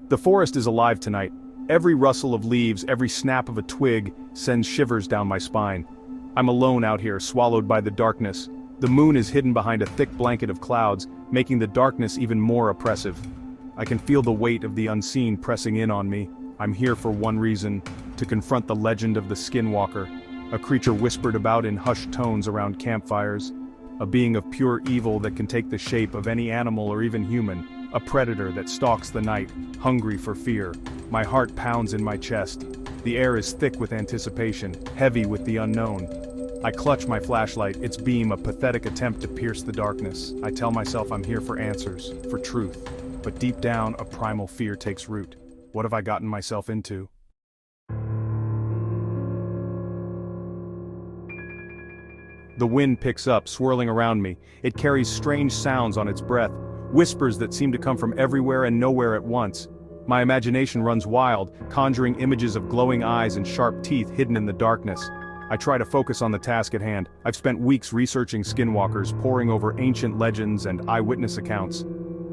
The forest is alive tonight. Every rustle of leaves, every snap of a twig sends shivers down my spine. I'm alone out here, swallowed by the darkness. The moon is hidden behind a thick blanket of clouds, making the darkness even more oppressive. I can feel the weight of the unseen pressing in on me. I'm here for one reason: to confront the legend of the Skinwalker, a creature whispered about in hushed tones around campfires, a being of pure evil that can take the shape of any animal or even human, a predator that stalks the night, hungry for fear. My heart pounds in my chest. The air is thick with anticipation, heavy with the unknown. I clutch my flashlight, its beam a pathetic attempt to pierce the darkness. I tell myself I'm here for answers, for truth. But deep down, a primal fear takes root. What have I gotten myself into? The wind picks up, swirling around me. It carries strange sounds on its breath, whispers that seem to come from everywhere and nowhere at once. My imagination runs wild, conjuring images of glowing eyes and sharp teeth hidden in the darkness. I try to focus on the task at hand. I've spent weeks researching skinwalkers, poring over ancient legends and eyewitness accounts.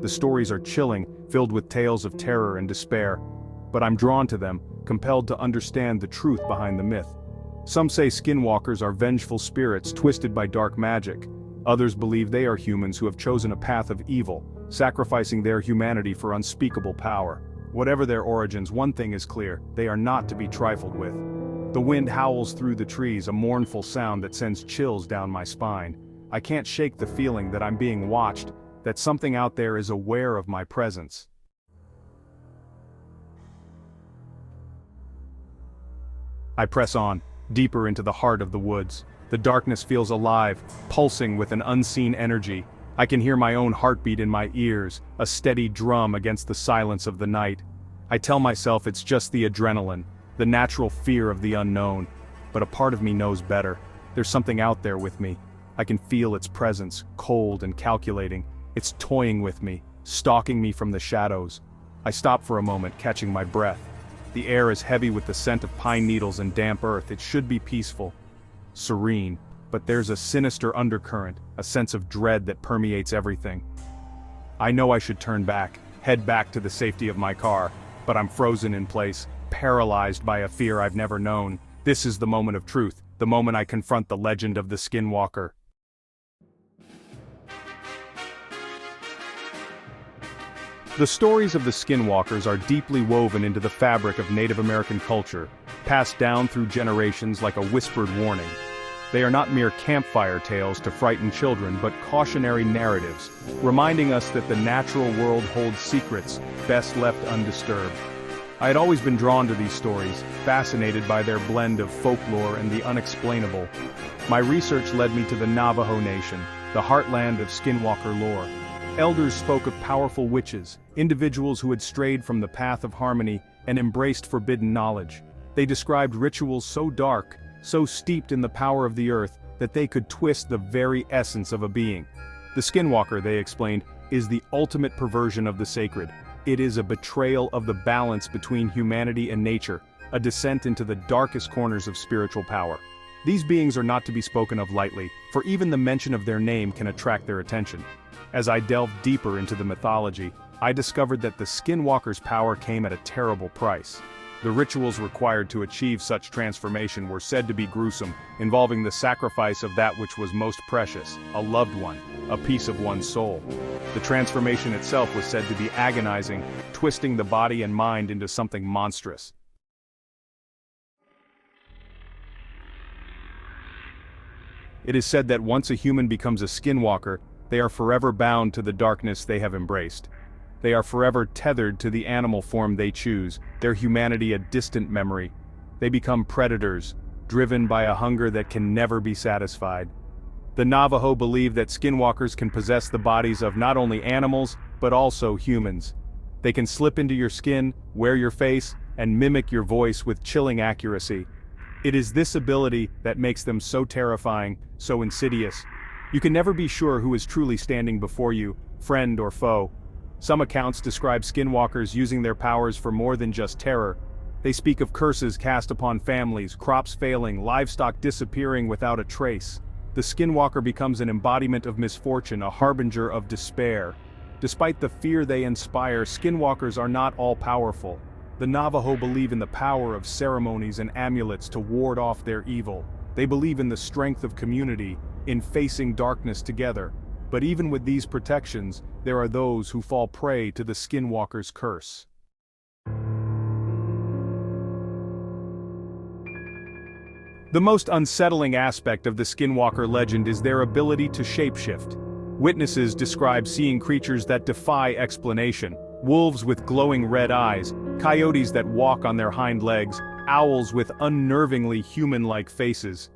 The stories are chilling, filled with tales of terror and despair. But I'm drawn to them, compelled to understand the truth behind the myth. Some say skinwalkers are vengeful spirits twisted by dark magic. Others believe they are humans who have chosen a path of evil, sacrificing their humanity for unspeakable power. Whatever their origins, one thing is clear: they are not to be trifled with. The wind howls through the trees, a mournful sound that sends chills down my spine. I can't shake the feeling that I'm being watched, that something out there is aware of my presence. I press on, deeper into the heart of the woods. The darkness feels alive, pulsing with an unseen energy. I can hear my own heartbeat in my ears, a steady drum against the silence of the night. I tell myself it's just the adrenaline, the natural fear of the unknown. But a part of me knows better. There's something out there with me. I can feel its presence, cold and calculating. It's toying with me, stalking me from the shadows. I stop for a moment, catching my breath. The air is heavy with the scent of pine needles and damp earth. It should be peaceful, serene, but there's a sinister undercurrent, a sense of dread that permeates everything. I know I should turn back, head back to the safety of my car, but I'm frozen in place, paralyzed by a fear I've never known. This is the moment of truth, the moment I confront the legend of the Skinwalker. The stories of the Skinwalkers are deeply woven into the fabric of Native American culture, passed down through generations like a whispered warning. They are not mere campfire tales to frighten children, but cautionary narratives, reminding us that the natural world holds secrets best left undisturbed. I had always been drawn to these stories, fascinated by their blend of folklore and the unexplainable. My research led me to the Navajo Nation, the heartland of Skinwalker lore. Elders spoke of powerful witches, individuals who had strayed from the path of harmony and embraced forbidden knowledge. They described rituals so dark, so steeped in the power of the earth, that they could twist the very essence of a being. The Skinwalker, they explained, is the ultimate perversion of the sacred. It is a betrayal of the balance between humanity and nature, a descent into the darkest corners of spiritual power. These beings are not to be spoken of lightly, for even the mention of their name can attract their attention. As I delved deeper into the mythology, I discovered that the Skinwalker's power came at a terrible price. The rituals required to achieve such transformation were said to be gruesome, involving the sacrifice of that which was most precious, a loved one, a piece of one's soul. The transformation itself was said to be agonizing, twisting the body and mind into something monstrous. It is said that once a human becomes a Skinwalker, they are forever bound to the darkness they have embraced. They are forever tethered to the animal form they choose, their humanity a distant memory. They become predators, driven by a hunger that can never be satisfied. The Navajo believe that Skinwalkers can possess the bodies of not only animals, but also humans. They can slip into your skin, wear your face, and mimic your voice with chilling accuracy. It is this ability that makes them so terrifying, so insidious. You can never be sure who is truly standing before you, friend or foe. Some accounts describe Skinwalkers using their powers for more than just terror. They speak of curses cast upon families, crops failing, livestock disappearing without a trace. The Skinwalker becomes an embodiment of misfortune, a harbinger of despair. Despite the fear they inspire, skinwalkers are not all-powerful. The Navajo believe in the power of ceremonies and amulets to ward off their evil. They believe in the strength of community, in facing darkness together. But even with these protections, there are those who fall prey to the skinwalker's curse. The most unsettling aspect of the skinwalker legend is their ability to shapeshift. Witnesses describe seeing creatures that defy explanation: wolves with glowing red eyes, coyotes that walk on their hind legs, owls with unnervingly human-like faces.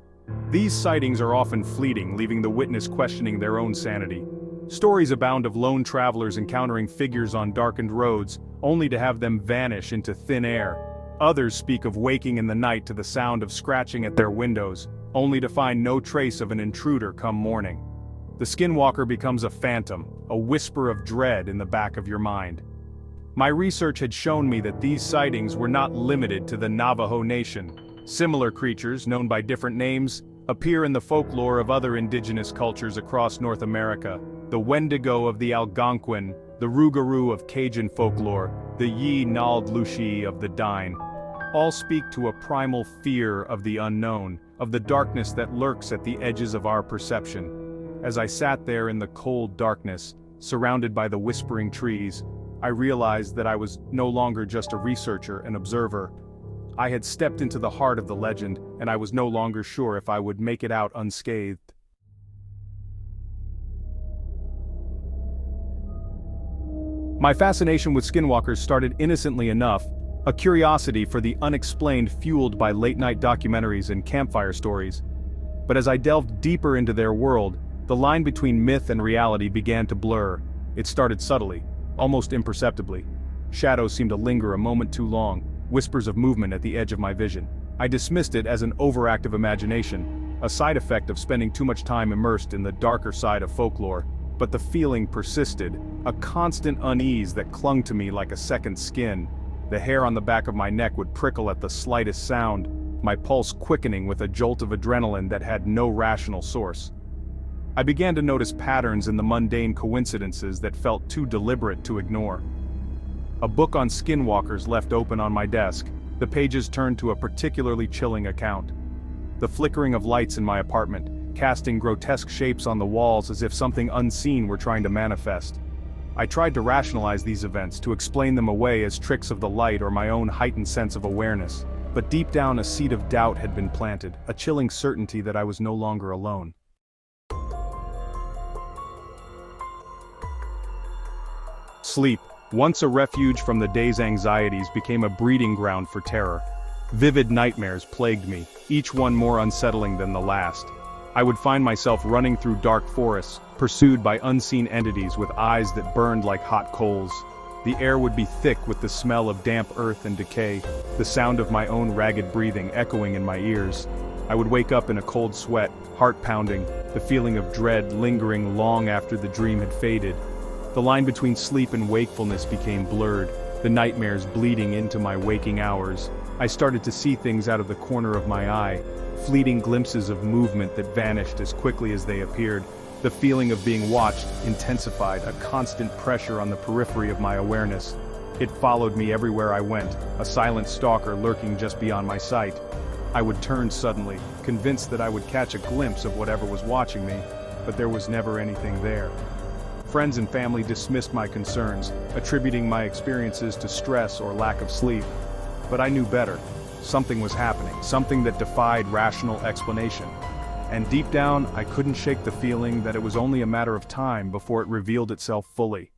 These sightings are often fleeting, leaving the witness questioning their own sanity. Stories abound of lone travelers encountering figures on darkened roads, only to have them vanish into thin air. Others speak of waking in the night to the sound of scratching at their windows, only to find no trace of an intruder come morning. The skinwalker becomes a phantom, a whisper of dread in the back of your mind. My research had shown me that these sightings were not limited to the Navajo Nation. Similar creatures, known by different names, appear in the folklore of other indigenous cultures across North America: the Wendigo of the Algonquin, the Rougarou of Cajun folklore, the Yi-Nald-Lushi of the Dine. All speak to a primal fear of the unknown, of the darkness that lurks at the edges of our perception. As I sat there in the cold darkness, surrounded by the whispering trees, I realized that I was no longer just a researcher and observer. I had stepped into the heart of the legend, and I was no longer sure if I would make it out unscathed. My fascination with skinwalkers started innocently enough, a curiosity for the unexplained fueled by late-night documentaries and campfire stories. But as I delved deeper into their world, the line between myth and reality began to blur. It started subtly, almost imperceptibly. Shadows seemed to linger a moment too long, whispers of movement at the edge of my vision. I dismissed it as an overactive imagination, a side effect of spending too much time immersed in the darker side of folklore. But the feeling persisted, a constant unease that clung to me like a second skin. The hair on the back of my neck would prickle at the slightest sound, my pulse quickening with a jolt of adrenaline that had no rational source. I began to notice patterns in the mundane coincidences that felt too deliberate to ignore. A book on skinwalkers left open on my desk, the pages turned to a particularly chilling account. The flickering of lights in my apartment, casting grotesque shapes on the walls as if something unseen were trying to manifest. I tried to rationalize these events, to explain them away as tricks of the light or my own heightened sense of awareness. But deep down a seed of doubt had been planted, a chilling certainty that I was no longer alone. Sleep, once a refuge from the day's anxieties, became a breeding ground for terror. Vivid nightmares plagued me, each one more unsettling than the last. I would find myself running through dark forests, pursued by unseen entities with eyes that burned like hot coals. The air would be thick with the smell of damp earth and decay, the sound of my own ragged breathing echoing in my ears. I would wake up in a cold sweat, heart pounding, the feeling of dread lingering long after the dream had faded. The line between sleep and wakefulness became blurred, the nightmares bleeding into my waking hours. I started to see things out of the corner of my eye, fleeting glimpses of movement that vanished as quickly as they appeared. The feeling of being watched intensified, a constant pressure on the periphery of my awareness. It followed me everywhere I went, a silent stalker lurking just beyond my sight. I would turn suddenly, convinced that I would catch a glimpse of whatever was watching me, but there was never anything there. Friends and family dismissed my concerns, attributing my experiences to stress or lack of sleep. But I knew better. Something was happening, something that defied rational explanation. And deep down, I couldn't shake the feeling that it was only a matter of time before it revealed itself fully.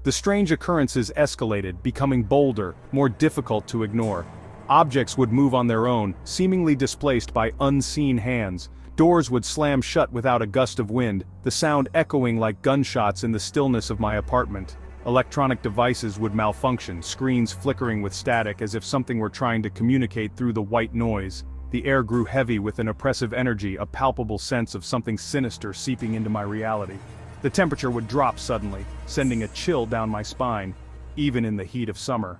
The strange occurrences escalated, becoming bolder, more difficult to ignore. Objects would move on their own, seemingly displaced by unseen hands. Doors would slam shut without a gust of wind, the sound echoing like gunshots in the stillness of my apartment. Electronic devices would malfunction, screens flickering with static as if something were trying to communicate through the white noise. The air grew heavy with an oppressive energy, a palpable sense of something sinister seeping into my reality. The temperature would drop suddenly, sending a chill down my spine, even in the heat of summer.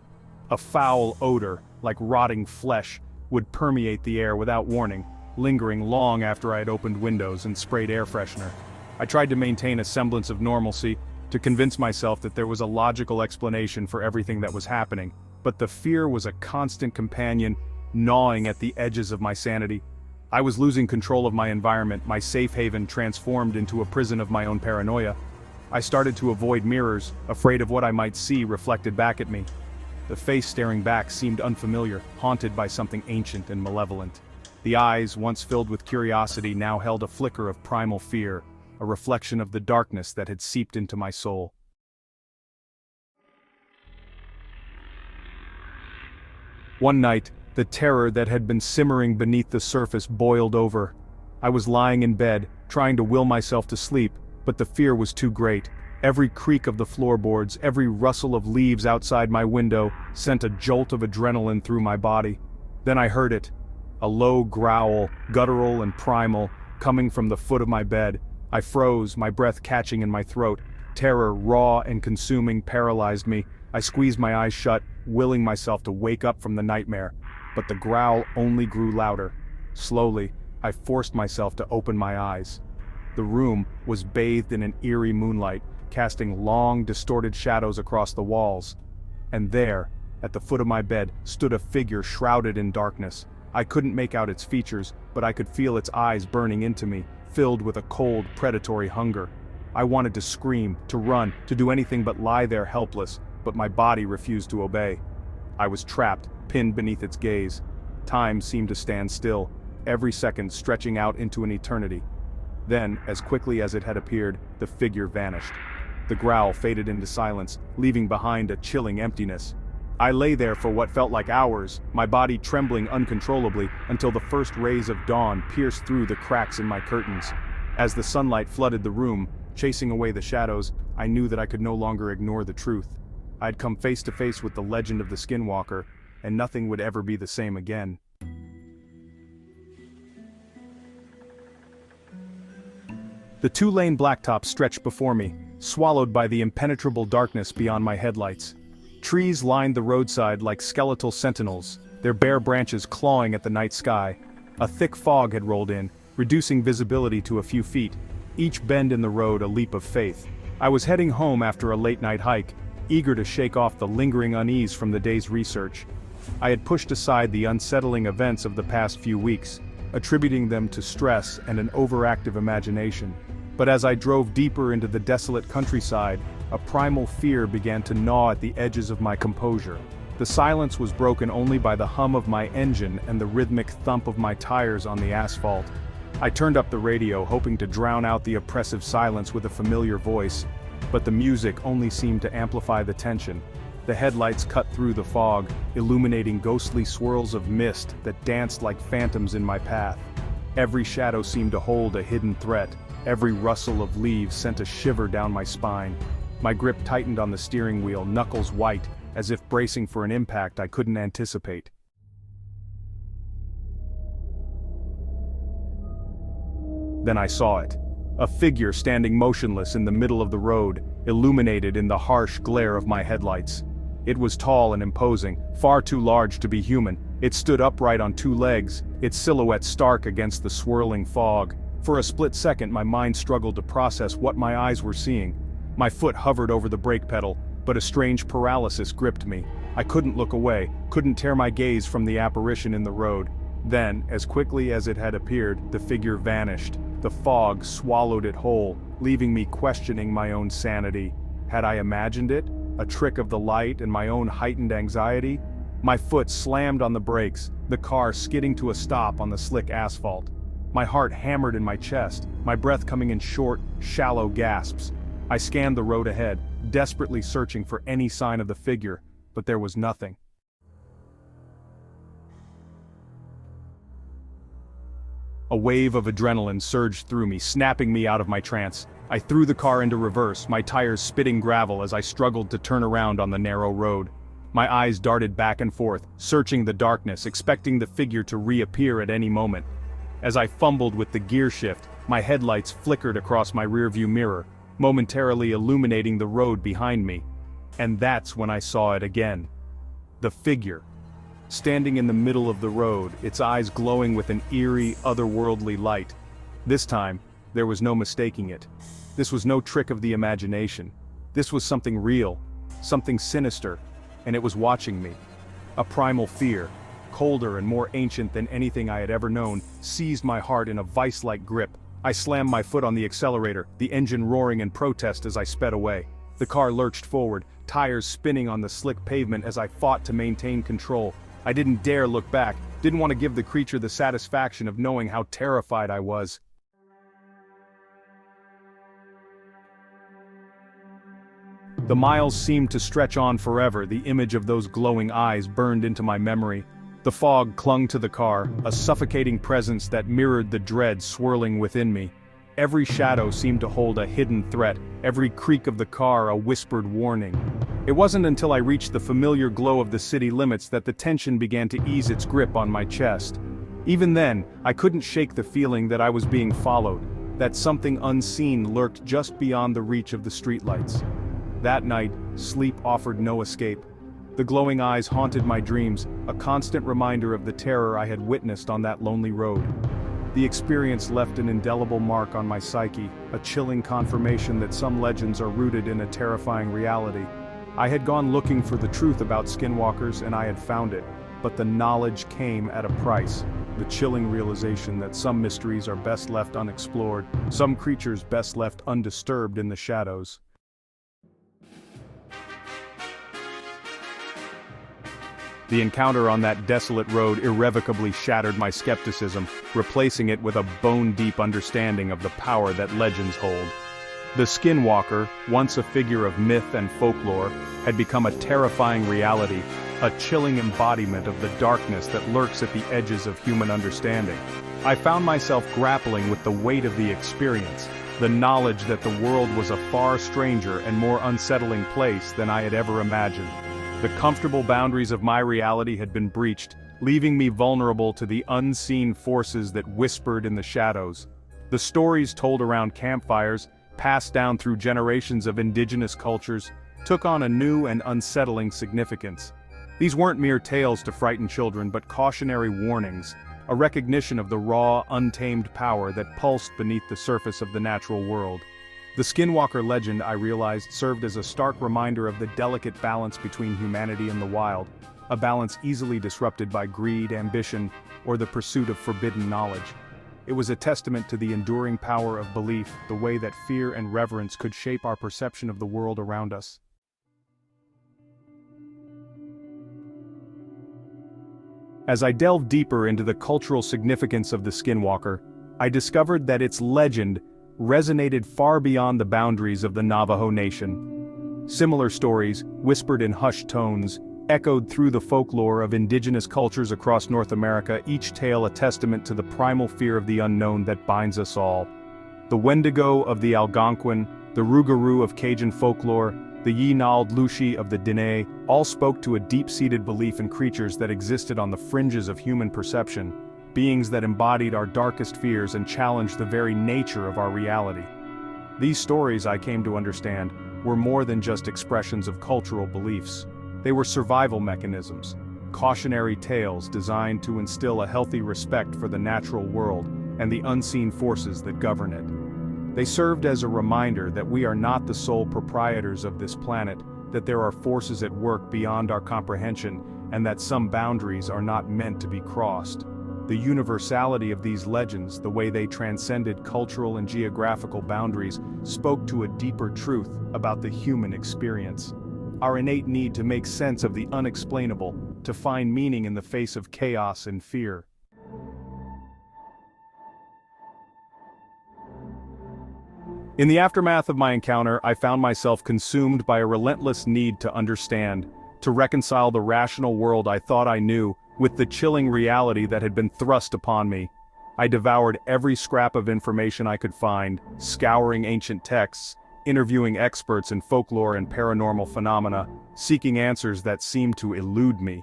A foul odor, like rotting flesh, would permeate the air without warning, lingering long after I had opened windows and sprayed air freshener. I tried to maintain a semblance of normalcy, to convince myself that there was a logical explanation for everything that was happening, but the fear was a constant companion, gnawing at the edges of my sanity. I was losing control of my environment, my safe haven transformed into a prison of my own paranoia. I started to avoid mirrors, afraid of what I might see reflected back at me. The face staring back seemed unfamiliar, haunted by something ancient and malevolent. The eyes, once filled with curiosity, now held a flicker of primal fear, a reflection of the darkness that had seeped into my soul. One night, the terror that had been simmering beneath the surface boiled over. I was lying in bed, trying to will myself to sleep, but the fear was too great. Every creak of the floorboards, every rustle of leaves outside my window, sent a jolt of adrenaline through my body. Then I heard it. A low growl, guttural and primal, coming from the foot of my bed. I froze, my breath catching in my throat. Terror, raw and consuming, paralyzed me. I squeezed my eyes shut, willing myself to wake up from the nightmare. But the growl only grew louder. Slowly, I forced myself to open my eyes. The room was bathed in an eerie moonlight, casting long, distorted shadows across the walls. And there, at the foot of my bed, stood a figure shrouded in darkness. I couldn't make out its features, but I could feel its eyes burning into me, filled with a cold, predatory hunger. I wanted to scream, to run, to do anything but lie there helpless, but my body refused to obey. I was trapped, pinned beneath its gaze. Time seemed to stand still, every second stretching out into an eternity. Then, as quickly as it had appeared, the figure vanished. The growl faded into silence, leaving behind a chilling emptiness. I lay there for what felt like hours, my body trembling uncontrollably, until the first rays of dawn pierced through the cracks in my curtains. As the sunlight flooded the room, chasing away the shadows, I knew that I could no longer ignore the truth. I had come face to face with the legend of the Skinwalker, and nothing would ever be the same again. The two-lane blacktop stretched before me, swallowed by the impenetrable darkness beyond my headlights. Trees lined the roadside like skeletal sentinels, their bare branches clawing at the night sky. A thick fog had rolled in, reducing visibility to a few feet, each bend in the road a leap of faith. I was heading home after a late-night hike, eager to shake off the lingering unease from the day's research. I had pushed aside the unsettling events of the past few weeks, attributing them to stress and an overactive imagination. But as I drove deeper into the desolate countryside, a primal fear began to gnaw at the edges of my composure. The silence was broken only by the hum of my engine and the rhythmic thump of my tires on the asphalt. I turned up the radio, hoping to drown out the oppressive silence with a familiar voice, but the music only seemed to amplify the tension. The headlights cut through the fog, illuminating ghostly swirls of mist that danced like phantoms in my path. Every shadow seemed to hold a hidden threat. Every rustle of leaves sent a shiver down my spine. My grip tightened on the steering wheel, knuckles white, as if bracing for an impact I couldn't anticipate. Then I saw it. A figure standing motionless in the middle of the road, illuminated in the harsh glare of my headlights. It was tall and imposing, far too large to be human. It stood upright on two legs, its silhouette stark against the swirling fog. For a split second my mind struggled to process what my eyes were seeing. My foot hovered over the brake pedal, but a strange paralysis gripped me. I couldn't look away, couldn't tear my gaze from the apparition in the road. Then, as quickly as it had appeared, the figure vanished. The fog swallowed it whole, leaving me questioning my own sanity. Had I imagined it? A trick of the light and my own heightened anxiety? My foot slammed on the brakes, the car skidding to a stop on the slick asphalt. My heart hammered in my chest, my breath coming in short, shallow gasps. I scanned the road ahead, desperately searching for any sign of the figure, but there was nothing. A wave of adrenaline surged through me, snapping me out of my trance. I threw the car into reverse, my tires spitting gravel as I struggled to turn around on the narrow road. My eyes darted back and forth, searching the darkness, expecting the figure to reappear at any moment. As I fumbled with the gear shift, my headlights flickered across my rearview mirror, momentarily illuminating the road behind me. And that's when I saw it again. The figure. standing in the middle of the road, its eyes glowing with an eerie, otherworldly light. This time, there was no mistaking it. This was no trick of the imagination. This was something real, something sinister, and it was watching me. A primal fear, colder and more ancient than anything I had ever known, seized my heart in a vice-like grip. I slammed my foot on the accelerator, the engine roaring in protest as I sped away. The car lurched forward, tires spinning on the slick pavement as I fought to maintain control. I didn't dare look back, didn't want to give the creature the satisfaction of knowing how terrified I was. The miles seemed to stretch on forever, the image of those glowing eyes burned into my memory. The fog clung to the car, a suffocating presence that mirrored the dread swirling within me. Every shadow seemed to hold a hidden threat, every creak of the car a whispered warning. It wasn't until I reached the familiar glow of the city limits that the tension began to ease its grip on my chest. Even then, I couldn't shake the feeling that I was being followed, that something unseen lurked just beyond the reach of the streetlights. That night, sleep offered no escape. The glowing eyes haunted my dreams, a constant reminder of the terror I had witnessed on that lonely road. The experience left an indelible mark on my psyche, a chilling confirmation that some legends are rooted in a terrifying reality. I had gone looking for the truth about skinwalkers and I had found it, but the knowledge came at a price. The chilling realization that some mysteries are best left unexplored, some creatures best left undisturbed in the shadows. The encounter on that desolate road irrevocably shattered my skepticism, replacing it with a bone-deep understanding of the power that legends hold. The Skinwalker, once a figure of myth and folklore, had become a terrifying reality, a chilling embodiment of the darkness that lurks at the edges of human understanding. I found myself grappling with the weight of the experience, the knowledge that the world was a far stranger and more unsettling place than I had ever imagined. The comfortable boundaries of my reality had been breached, leaving me vulnerable to the unseen forces that whispered in the shadows. The stories told around campfires, passed down through generations of indigenous cultures, took on a new and unsettling significance. These weren't mere tales to frighten children but cautionary warnings, a recognition of the raw, untamed power that pulsed beneath the surface of the natural world. The Skinwalker legend, I realized, served as a stark reminder of the delicate balance between humanity and the wild, a balance easily disrupted by greed, ambition, or the pursuit of forbidden knowledge. It was a testament to the enduring power of belief, the way that fear and reverence could shape our perception of the world around us. As I delved deeper into the cultural significance of the Skinwalker, I discovered that its legend resonated far beyond the boundaries of the Navajo Nation. Similar stories, whispered in hushed tones, echoed through the folklore of indigenous cultures across North America, each tale a testament to the primal fear of the unknown that binds us all. The Wendigo of the Algonquin, the Rougarou of Cajun folklore, the Yinald Lushi of the Dene, all spoke to a deep-seated belief in creatures that existed on the fringes of human perception, beings that embodied our darkest fears and challenged the very nature of our reality. These stories, I came to understand, were more than just expressions of cultural beliefs. They were survival mechanisms, cautionary tales designed to instill a healthy respect for the natural world and the unseen forces that govern it. They served as a reminder that we are not the sole proprietors of this planet, that there are forces at work beyond our comprehension, and that some boundaries are not meant to be crossed. The universality of these legends, the way they transcended cultural and geographical boundaries, spoke to a deeper truth about the human experience. Our innate need to make sense of the unexplainable, to find meaning in the face of chaos and fear. In the aftermath of my encounter, I found myself consumed by a relentless need to understand, to reconcile the rational world I thought I knew with the chilling reality that had been thrust upon me. I devoured every scrap of information I could find, scouring ancient texts, interviewing experts in folklore and paranormal phenomena, seeking answers that seemed to elude me.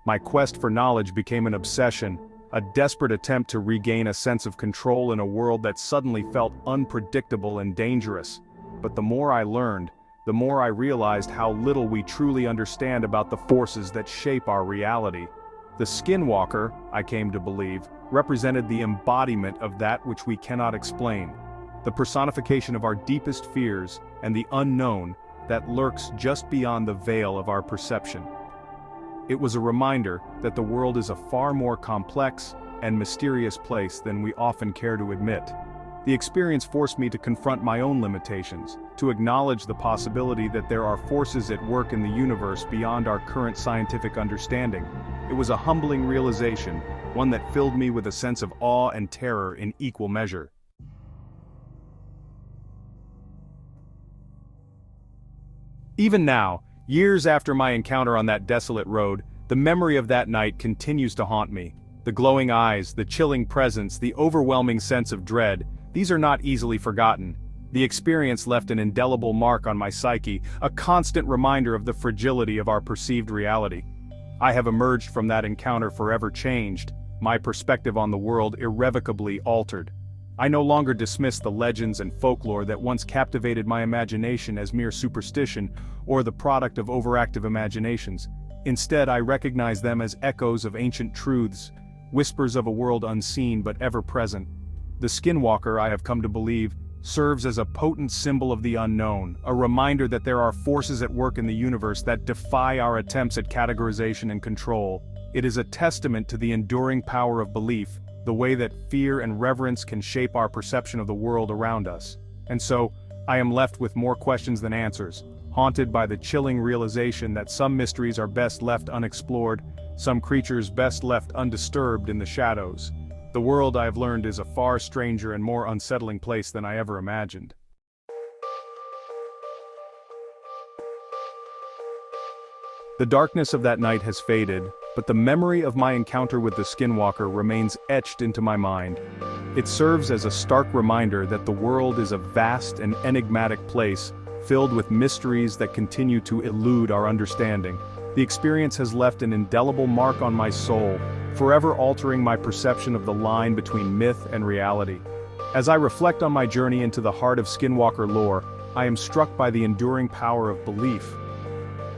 My quest for knowledge became an obsession, a desperate attempt to regain a sense of control in a world that suddenly felt unpredictable and dangerous. But the more I learned, the more I realized how little we truly understand about the forces that shape our reality. The Skinwalker, I came to believe, represented the embodiment of that which we cannot explain, the personification of our deepest fears and the unknown that lurks just beyond the veil of our perception. It was a reminder that the world is a far more complex and mysterious place than we often care to admit. The experience forced me to confront my own limitations, to acknowledge the possibility that there are forces at work in the universe beyond our current scientific understanding. It was a humbling realization, one that filled me with a sense of awe and terror in equal measure. Even now, years after my encounter on that desolate road, the memory of that night continues to haunt me. The glowing eyes, the chilling presence, the overwhelming sense of dread, these are not easily forgotten. The experience left an indelible mark on my psyche, a constant reminder of the fragility of our perceived reality. I have emerged from that encounter forever changed, my perspective on the world irrevocably altered. I no longer dismiss the legends and folklore that once captivated my imagination as mere superstition or the product of overactive imaginations. Instead, I recognize them as echoes of ancient truths, whispers of a world unseen but ever present. The Skinwalker, I have come to believe, serves as a potent symbol of the unknown, a reminder that there are forces at work in the universe that defy our attempts at categorization and control. It is a testament to the enduring power of belief, the way that fear and reverence can shape our perception of the world around us. And so, I am left with more questions than answers, haunted by the chilling realization that some mysteries are best left unexplored, some creatures best left undisturbed in the shadows. The world I have learned is a far stranger and more unsettling place than I ever imagined. The darkness of that night has faded, but the memory of my encounter with the Skinwalker remains etched into my mind. It serves as a stark reminder that the world is a vast and enigmatic place, filled with mysteries that continue to elude our understanding. The experience has left an indelible mark on my soul, forever altering my perception of the line between myth and reality. As I reflect on my journey into the heart of Skinwalker lore, I am struck by the enduring power of belief.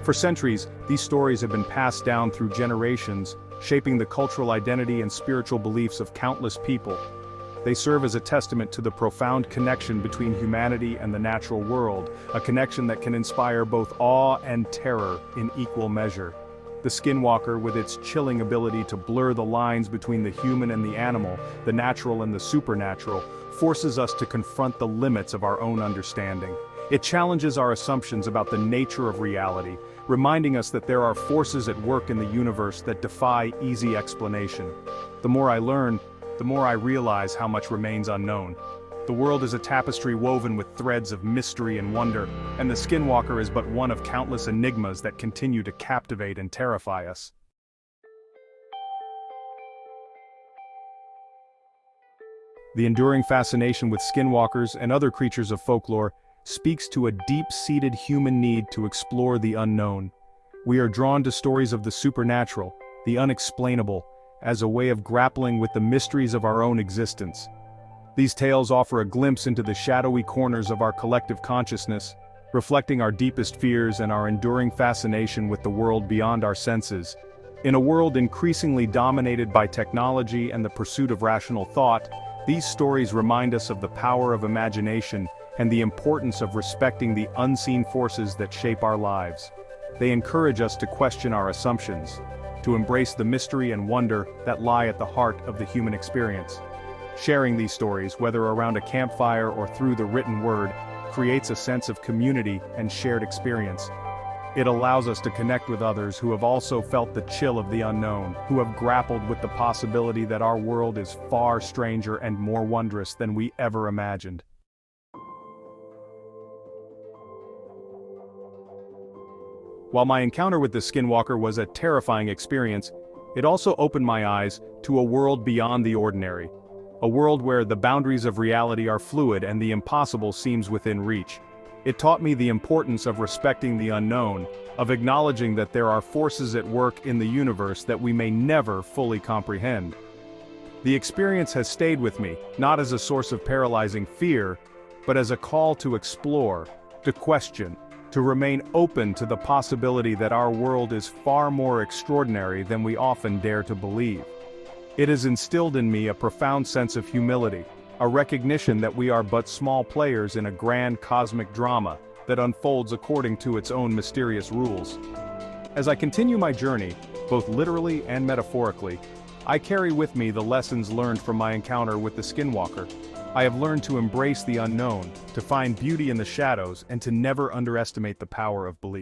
For centuries, these stories have been passed down through generations, shaping the cultural identity and spiritual beliefs of countless people. They serve as a testament to the profound connection between humanity and the natural world, a connection that can inspire both awe and terror in equal measure. The Skinwalker, with its chilling ability to blur the lines between the human and the animal, the natural and the supernatural, forces us to confront the limits of our own understanding. It challenges our assumptions about the nature of reality, reminding us that there are forces at work in the universe that defy easy explanation. The more I learn, the more I realize how much remains unknown. The world is a tapestry woven with threads of mystery and wonder, and the Skinwalker is but one of countless enigmas that continue to captivate and terrify us. The enduring fascination with skinwalkers and other creatures of folklore speaks to a deep-seated human need to explore the unknown. We are drawn to stories of the supernatural, the unexplainable, as a way of grappling with the mysteries of our own existence. These tales offer a glimpse into the shadowy corners of our collective consciousness, reflecting our deepest fears and our enduring fascination with the world beyond our senses. In a world increasingly dominated by technology and the pursuit of rational thought, these stories remind us of the power of imagination and the importance of respecting the unseen forces that shape our lives. They encourage us to question our assumptions, to embrace the mystery and wonder that lie at the heart of the human experience. Sharing these stories, whether around a campfire or through the written word, creates a sense of community and shared experience. It allows us to connect with others who have also felt the chill of the unknown, who have grappled with the possibility that our world is far stranger and more wondrous than we ever imagined. While my encounter with the Skinwalker was a terrifying experience, it also opened my eyes to a world beyond the ordinary. A world where the boundaries of reality are fluid and the impossible seems within reach. It taught me the importance of respecting the unknown, of acknowledging that there are forces at work in the universe that we may never fully comprehend. The experience has stayed with me, not as a source of paralyzing fear, but as a call to explore, to question, to remain open to the possibility that our world is far more extraordinary than we often dare to believe. It has instilled in me a profound sense of humility, a recognition that we are but small players in a grand cosmic drama that unfolds according to its own mysterious rules. As I continue my journey, both literally and metaphorically, I carry with me the lessons learned from my encounter with the Skinwalker. I have learned to embrace the unknown, to find beauty in the shadows, and to never underestimate the power of belief.